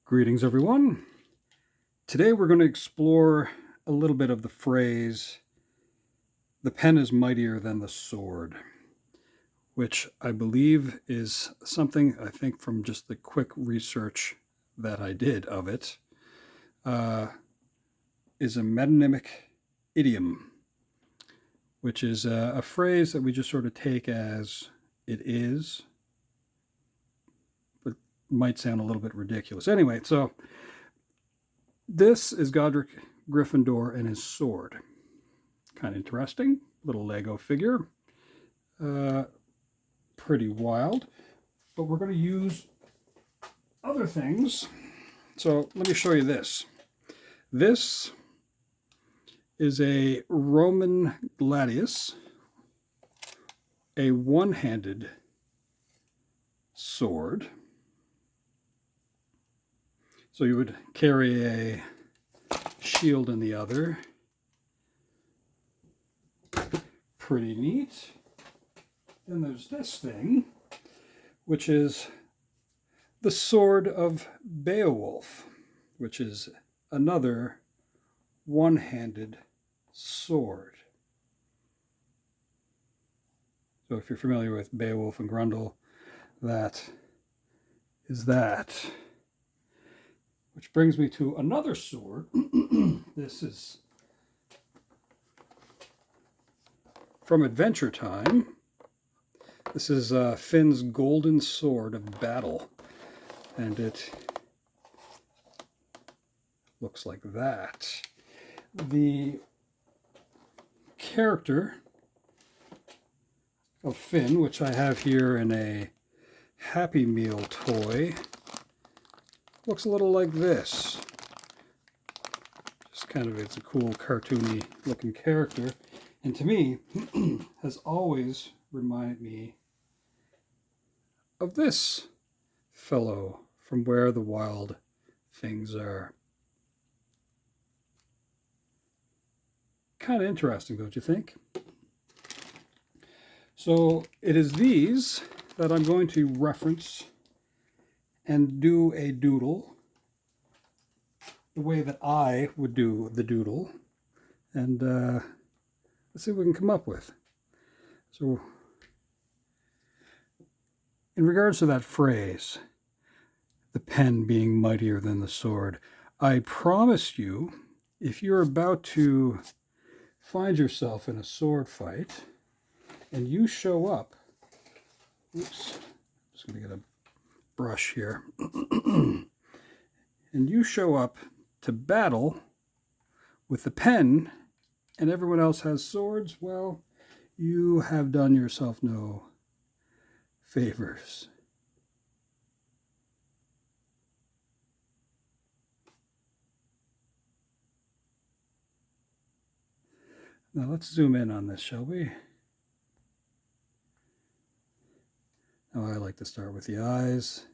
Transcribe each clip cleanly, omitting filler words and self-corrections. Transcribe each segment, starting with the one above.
Greetings, everyone. Today we're going to explore a little bit of the phrase, "the pen is mightier than the sword," which I believe is something, I think from just the quick research that I did of it, is a metonymic idiom, which is a phrase that we just sort of take as it is, but might sound a little bit ridiculous. Anyway, so this is Godric Gryffindor and his sword. Kind of interesting. Little Lego figure. Pretty wild. But we're going to use other things. So let me show you this. This is a Roman gladius, a one-handed sword. So you would carry a shield in the other. Pretty neat. Then there's this thing, which is the Sword of Beowulf, which is another one-handed sword. So if you're familiar with Beowulf and Grundle, that is that. Which brings me to another sword. This is from Adventure Time. This is Finn's golden sword of battle. And it looks like that. The character of Finn, which I have here in a Happy Meal toy, looks a little like this. Just kind of, it's a cool cartoony looking character. And to me, has always reminded me of this fellow from Where the Wild Things Are. Kind of interesting, don't you think? So it is these that I'm going to reference and do a doodle the way that I would do the doodle. And let's see what we can come up with. So in regards to that phrase, the pen being mightier than the sword, I promise you, if you're about to find yourself in a sword fight and you show up, oops, I'm just going to get a brush here, and you show up to battle with the pen and everyone else has swords, well, you have done yourself no favors. Now let's zoom in on this, shall we? Now I like to start with the eyes.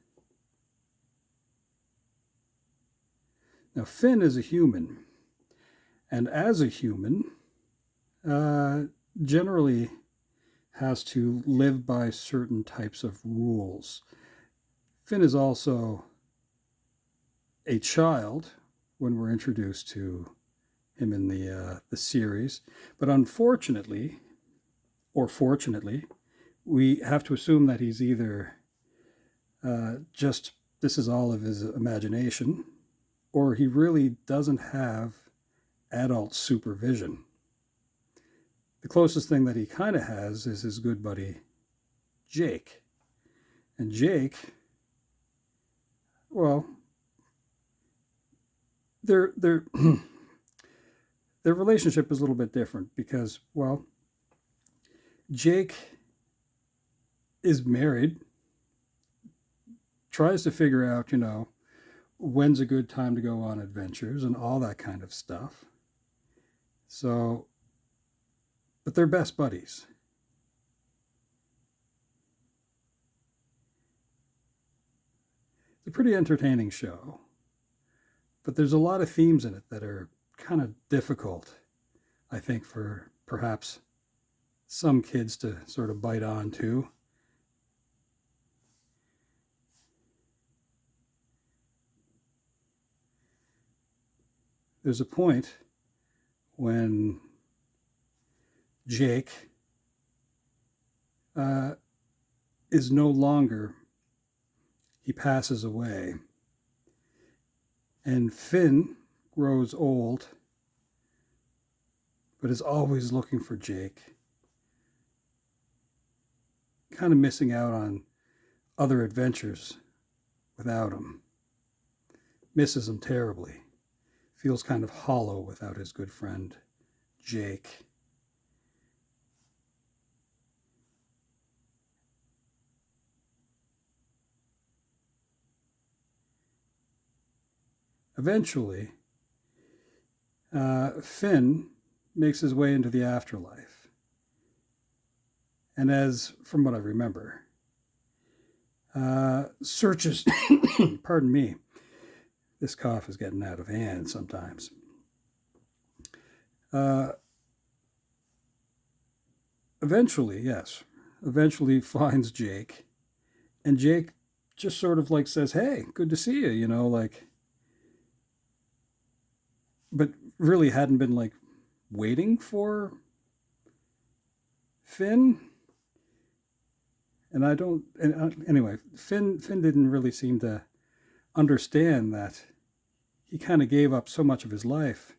Now Finn is a human, and as a human, generally has to live by certain types of rules. Finn is also a child when we're introduced to him in the series, but unfortunately, or fortunately, we have to assume that he's either just, this is all of his imagination, or he really doesn't have adult supervision. The closest thing that he kind of has is his good buddy, Jake. And Jake, well, their relationship is a little bit different because, well, Jake is married, tries to figure out, when's a good time to go on adventures and all that kind of stuff. So, but they're best buddies. It's a pretty entertaining show, but there's a lot of themes in it that are kind of difficult, I think, for perhaps some kids to sort of bite on to. there's a point when Jake is no longer, he passes away, and Finn grows old, but is always looking for Jake, kind of missing out on other adventures without him. Misses him terribly. Feels kind of hollow without his good friend, Jake. Eventually, Finn makes his way into the afterlife. And as, from what I remember, searches, pardon me, this cough is getting out of hand sometimes. Eventually finds Jake, and Jake just sort of like says, "Hey, good to see you," like, but really hadn't been like waiting for Finn. And I don't, anyway, Finn didn't really seem to understand that he kind of gave up so much of his life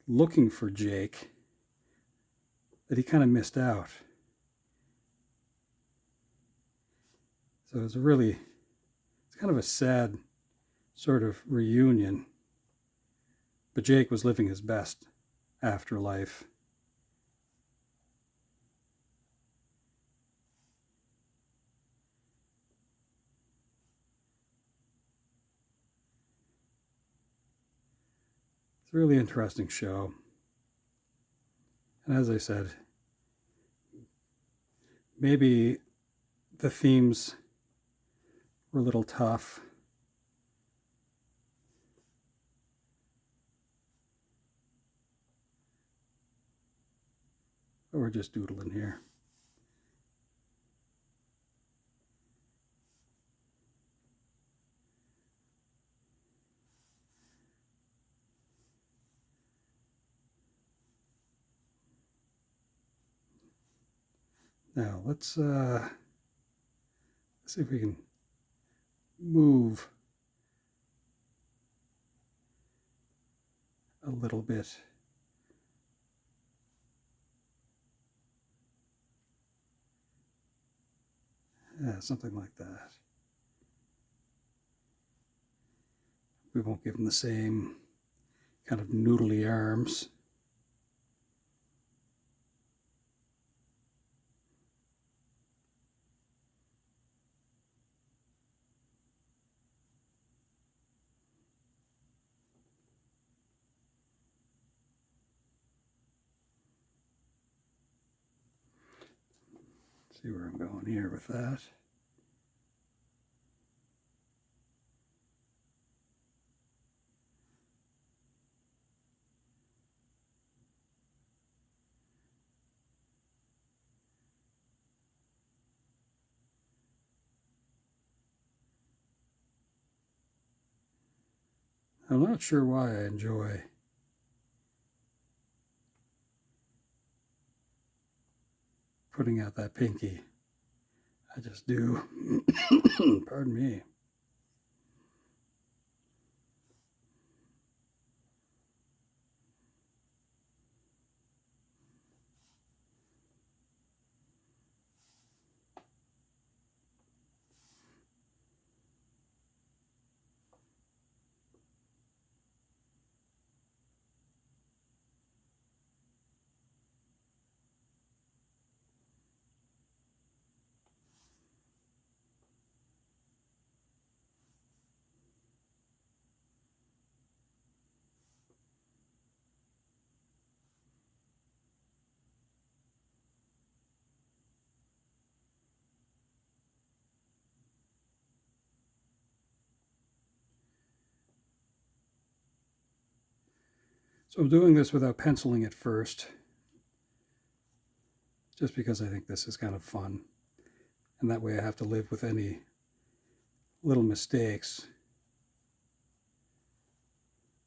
looking for Jake that he kind of missed out. So it's kind of a sad sort of reunion. But Jake was living his best afterlife. It's a really interesting show. And as I said, maybe the themes were a little tough. But we're just doodling here. Now let's see if we can move a little bit. Yeah, something like that. We won't give him the same kind of noodly arms. See where I'm going here with that. I'm not sure why I enjoy putting out that pinky. I just do. Pardon me. So I'm doing this without penciling it first, just because I think this is kind of fun. And that way I have to live with any little mistakes.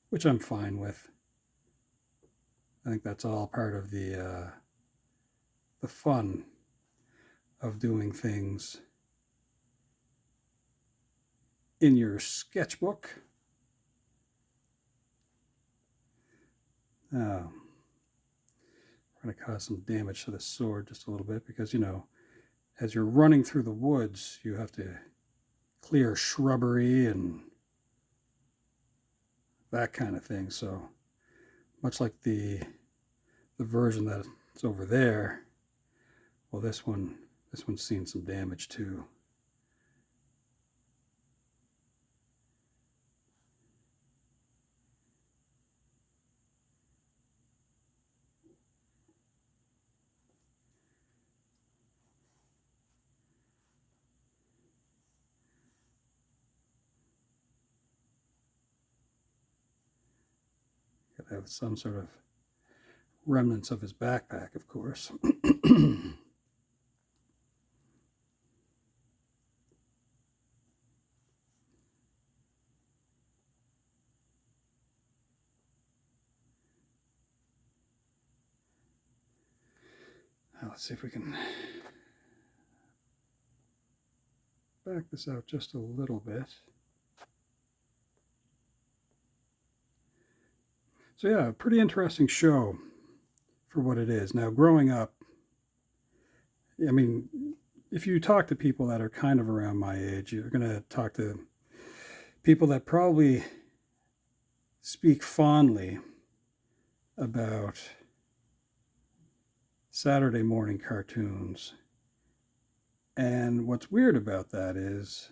which I'm fine with. I think that's all part of the fun of doing things in your sketchbook. We're going to cause some damage to the sword just a little bit because, you know, as you're running through the woods, you have to clear shrubbery and that kind of thing. So much like the version that's over there, well, this one's seen some damage too. Gotta have some sort of remnants of his backpack, of course. Let's see if we can back this out just a little bit. So yeah, pretty interesting show for what it is. Now, growing up, I mean, if you talk to people that are kind of around my age, you're going to talk to people that probably speak fondly about Saturday morning cartoons. And what's weird about that is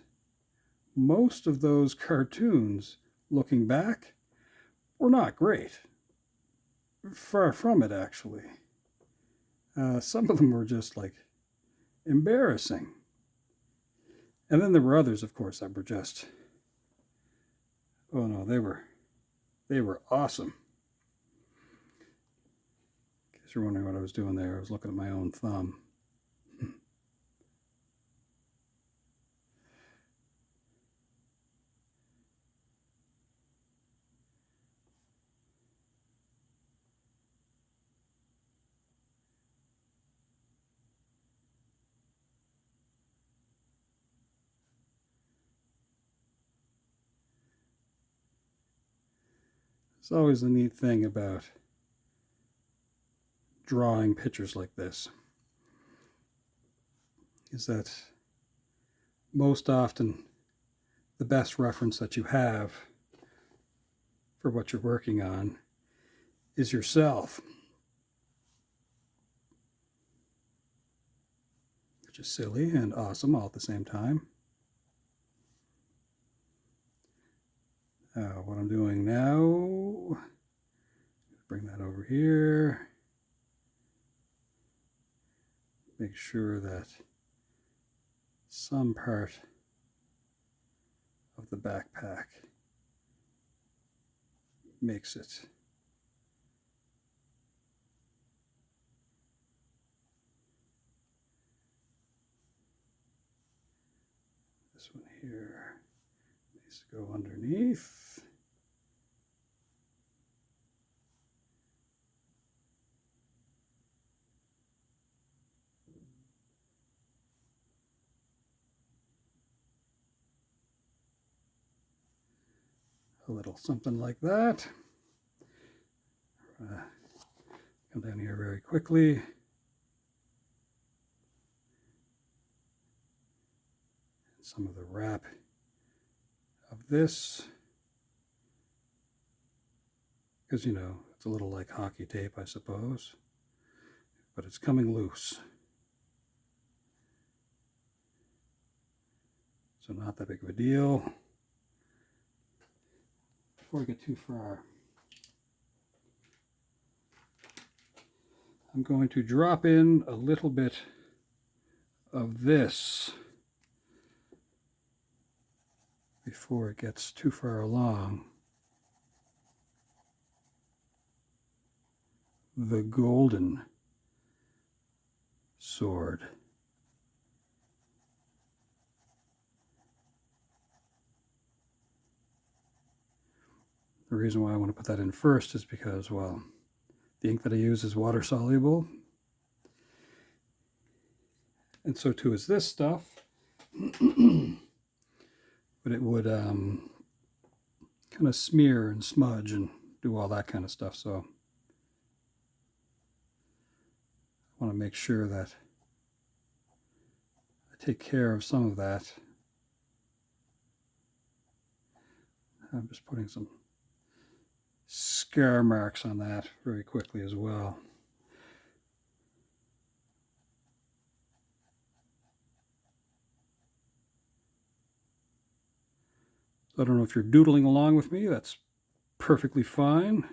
most of those cartoons, looking back, were not great. Far from it, actually. Some of them were just like embarrassing. And then there were others, of course, that were just, oh no, they were awesome. In case you're wondering what I was doing there, I was looking at my own thumb. It's always the neat thing about drawing pictures like this is that most often the best reference that you have for what you're working on is yourself, which is silly and awesome all at the same time. What I'm doing now, bring that over here, make sure that some part of the backpack makes it this one here needs to go underneath. A little something like that. Come down here very quickly. Some of the wrap of this, because you know it's a little like hockey tape, I suppose, but it's coming loose, so not that big of a deal. Before I get too far, I'm going to drop in a little bit of this before it gets too far along. The golden sword. The reason why I want to put that in first is because, well, the ink that I use is water soluble, and so too is this stuff. But it would kind of smear and smudge and do all that kind of stuff. So I want to make sure that I take care of some of that. I'm just putting some scar marks on that very quickly as well. So I don't know if you're doodling along with me. That's perfectly fine.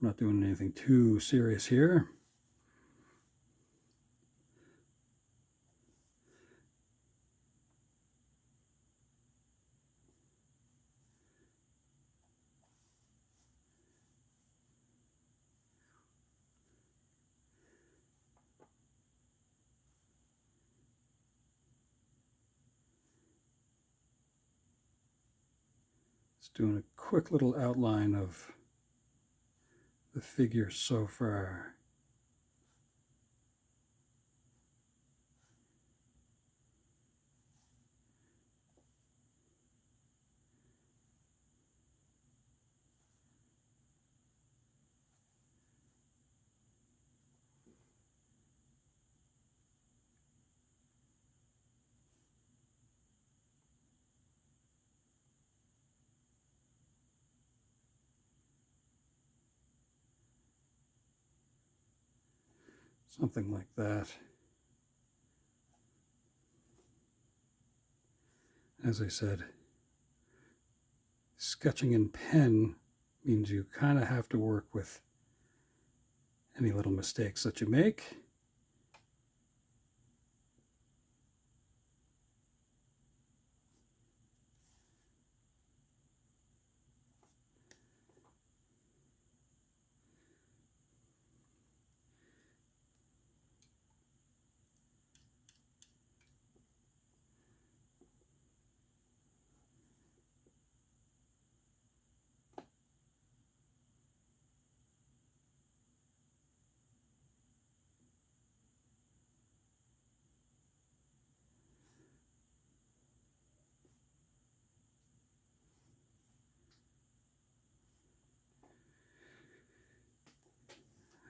We're not doing anything too serious here. Just doing a quick little outline of the figure so far. Something like that. As I said, sketching in pen means you kind of have to work with any little mistakes that you make.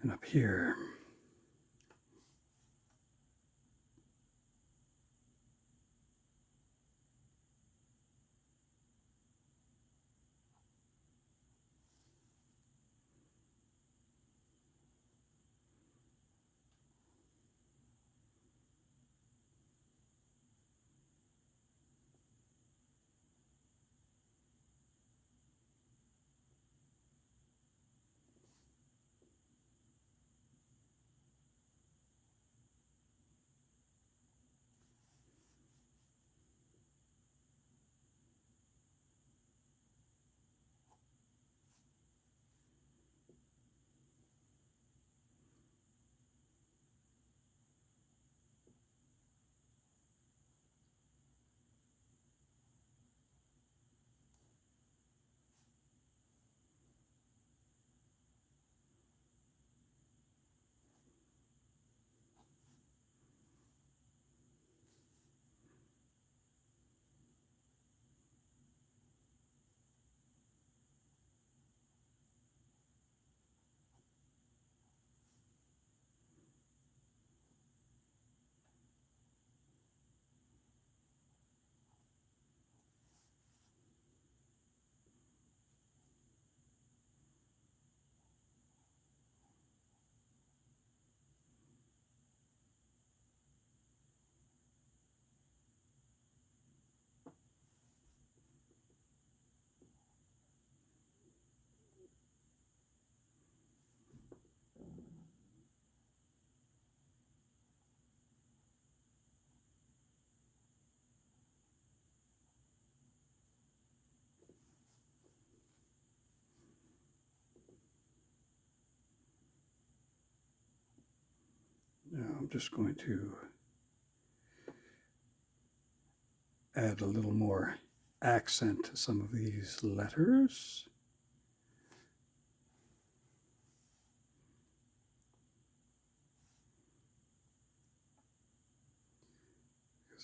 And up here. I'm just going to add a little more accent to some of these letters.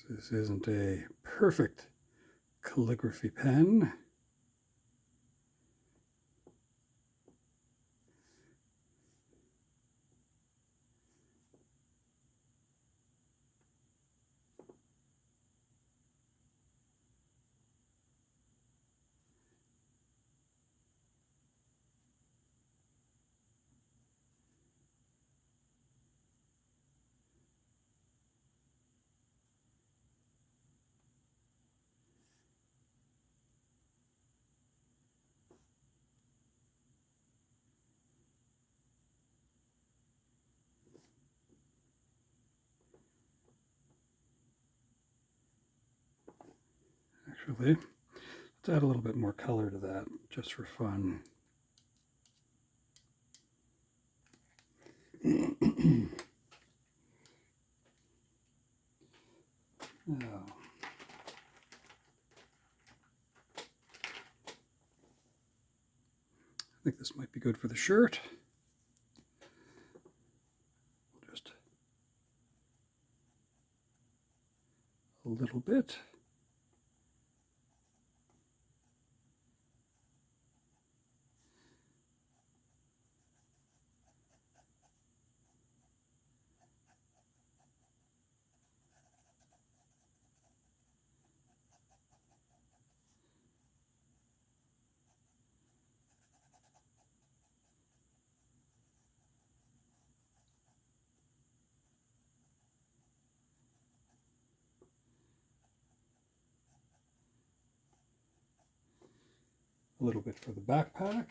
This isn't a perfect calligraphy pen. Actually, let's add a little bit more color to that, just for fun. Now, I think this might be good for the shirt. Just a little bit. A little bit for the backpack.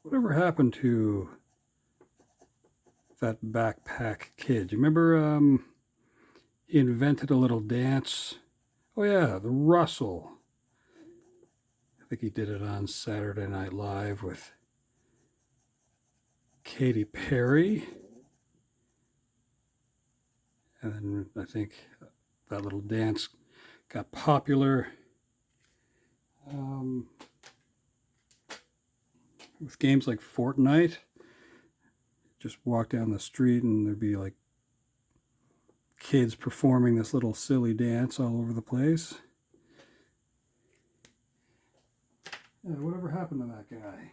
Whatever happened to that backpack kid? You remember he invented a little dance? Oh yeah, the rustle. I think he did it on Saturday Night Live with Katy Perry. And then I think that little dance got popular with games like Fortnite. Just walk down the street and there'd be like kids performing this little silly dance all over the place. Yeah, whatever happened to that guy?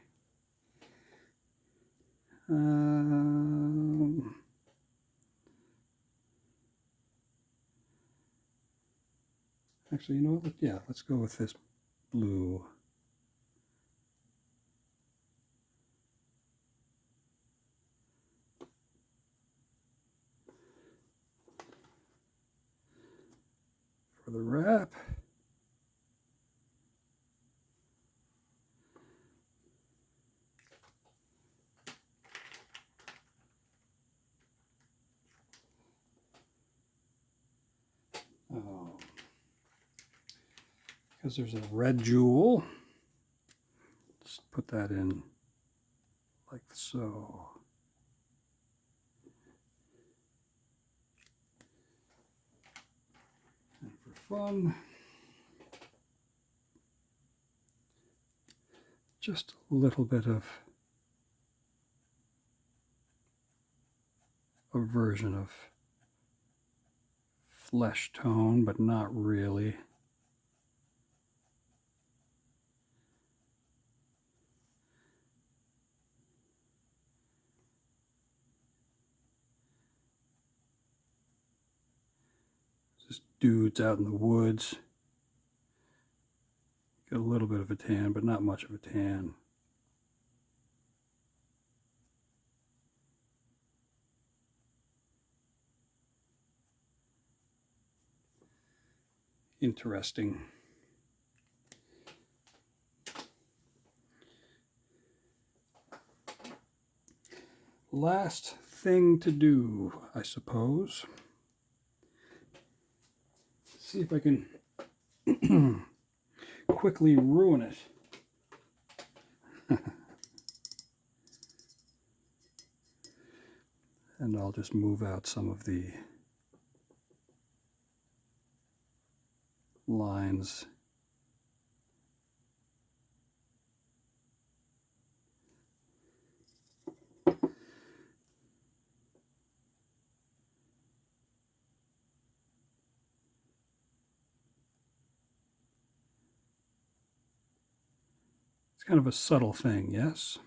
Actually, you know what? Yeah, let's go with this blue. For the wrap. Oh, because there's a red jewel. Just put that in like so. And for fun, just a little bit of a version of flesh tone, but not really. Just dudes out in the woods. Get a little bit of a tan, but not much of a tan. Interesting. Last thing to do, I suppose. See if I can quickly ruin it And I'll just move out some of the lines. It's kind of a subtle thing, yes?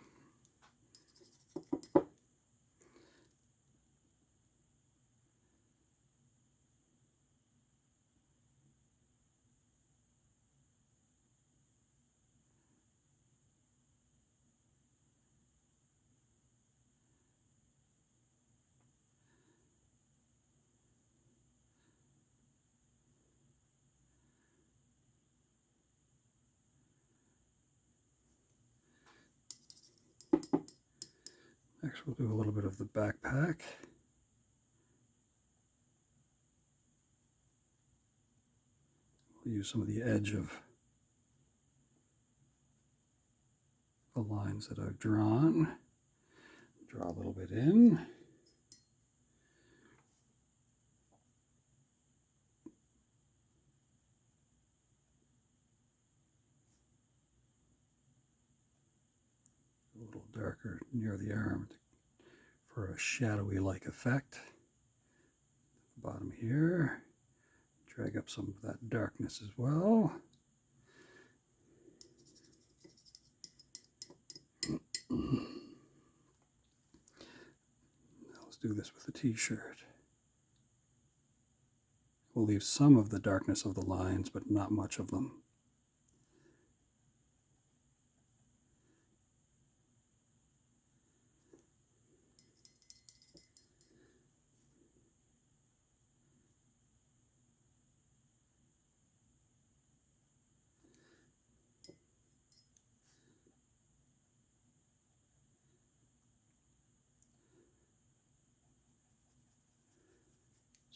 Next we'll do a little bit of the backpack. We'll use some of the edge of the lines that I've drawn. Draw a little bit in. A little darker near the arm for a shadowy-like effect. Bottom here. Drag up some of that darkness as well. Now let's do this with the t-shirt. We'll leave some of the darkness of the lines, but not much of them.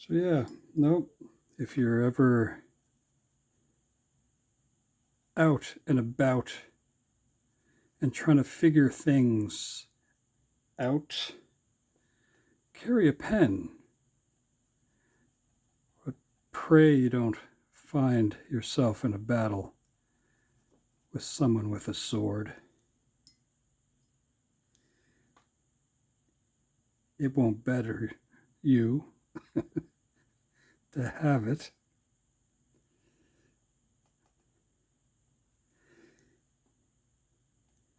So yeah, nope. If you're ever out and about and trying to figure things out, carry a pen. But pray you don't find yourself in a battle with someone with a sword. It won't better you to have it.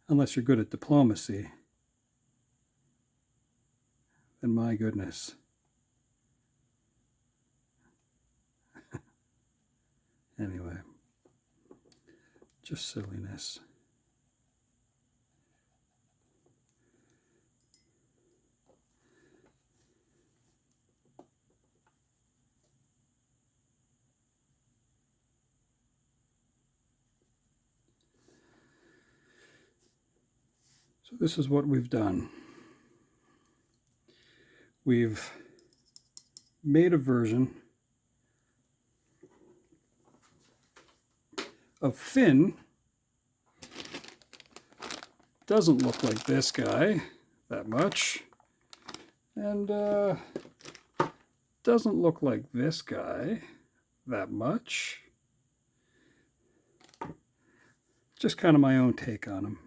Unless you're good at diplomacy, then my goodness. Anyway, just silliness. So this is what we've done. We've made a version of Finn. Doesn't look like this guy that much, and doesn't look like this guy that much. Just kind of my own take on him.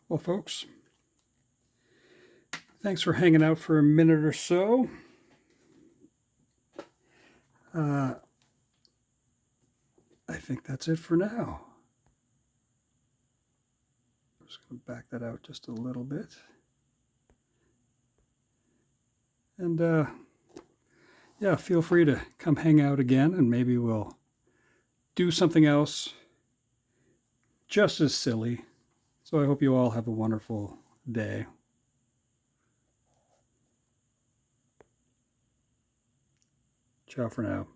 Well, folks, thanks for hanging out for a minute or so. I think that's it for now. I'm just going to back that out just a little bit. And yeah, feel free to come hang out again, and maybe we'll do something else just as silly. So I hope you all have a wonderful day. Ciao for now.